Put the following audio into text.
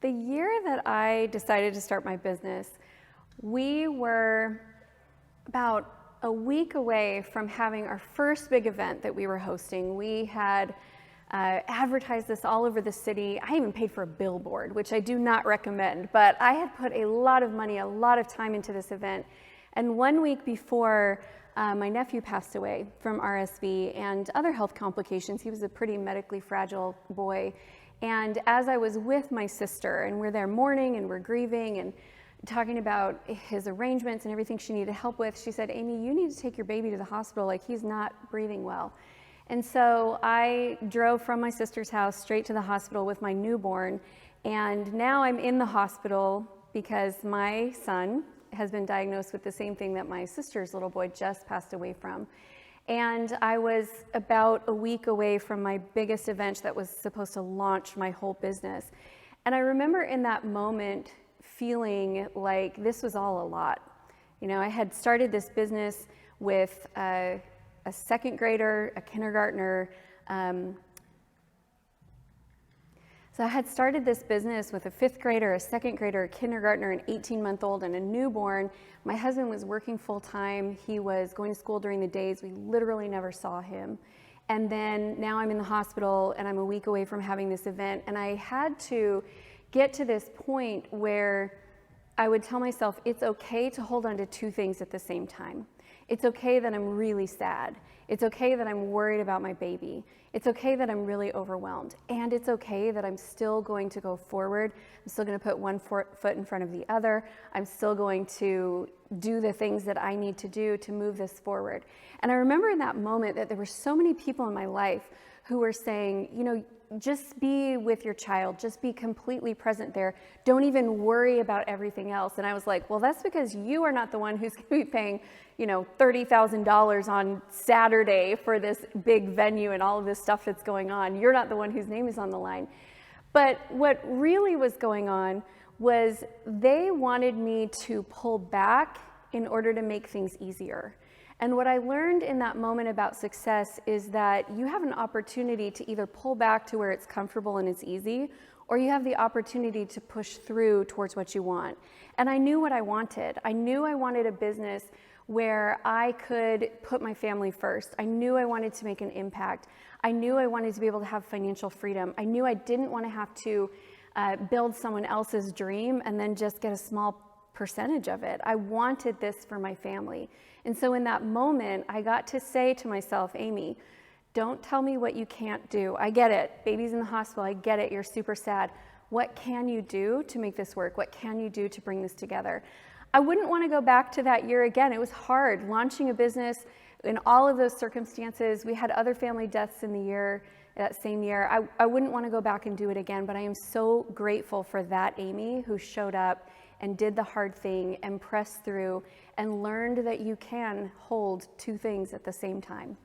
The year that I decided to start my business, we were about a week away from having our first big event that we were hosting. We had advertised this all over the city. I even paid for a billboard, which I do not recommend, but I had put a lot of money, a lot of time into this event. And 1 week before, my nephew passed away from RSV and other health complications. He was a pretty medically fragile boy. And as I was with my sister, and we're there mourning and we're grieving and talking about his arrangements and everything she needed help with, she said, "Amy, you need to take your baby to the hospital, like he's not breathing well." And so I drove from my sister's house straight to the hospital with my newborn. And now I'm in the hospital because my son has been diagnosed with the same thing that my sister's little boy just passed away from. And I was about a week away from my biggest event that was supposed to launch my whole business. And I remember in that moment feeling like this was all a lot. You know, I had started this business with a second grader, a kindergartner. So I had started this business with a fifth grader, a second grader, a kindergartner, an 18-month-old, and a newborn. My husband was working full-time. He was going to school during the days. We literally never saw him. And then now I'm in the hospital, and I'm a week away from having this event. And I had to get to this point where I would tell myself, it's okay to hold on to two things at the same time. It's okay that I'm really sad. It's okay that I'm worried about my baby. It's okay that I'm really overwhelmed. And it's okay that I'm still going to go forward. I'm still going to put one foot in front of the other. I'm still going to do the things that I need to do to move this forward. And I remember in that moment that there were so many people in my life who were saying, you know, just be with your child, just be completely present there. Don't even worry about everything else. And I was like, well, that's because you are not the one who's going to be paying, you know, $30,000 on Saturday for this big venue and all of this stuff that's going on. You're not the one whose name is on the line. But what really was going on was they wanted me to pull back in order to make things easier. And what I learned in that moment about success is that you have an opportunity to either pull back to where it's comfortable and it's easy, or you have the opportunity to push through towards what you want. And I knew what I wanted. I knew I wanted a business where I could put my family first. I knew I wanted to make an impact. I knew I wanted to be able to have financial freedom. I knew I didn't want to have to build someone else's dream and then just get a small percentage of it. I wanted this for my family. And so in that moment, I got to say to myself, Amy, don't tell me what you can't do. I get it. Baby's in the hospital. I get it. You're super sad. What can you do to make this work? What can you do to bring this together? I wouldn't want to go back to that year again. It was hard launching a business in all of those circumstances. We had other family deaths in the year, that same year. I wouldn't want to go back and do it again, but I am so grateful for that Amy who showed up and did the hard thing and pressed through and learned that you can hold two things at the same time.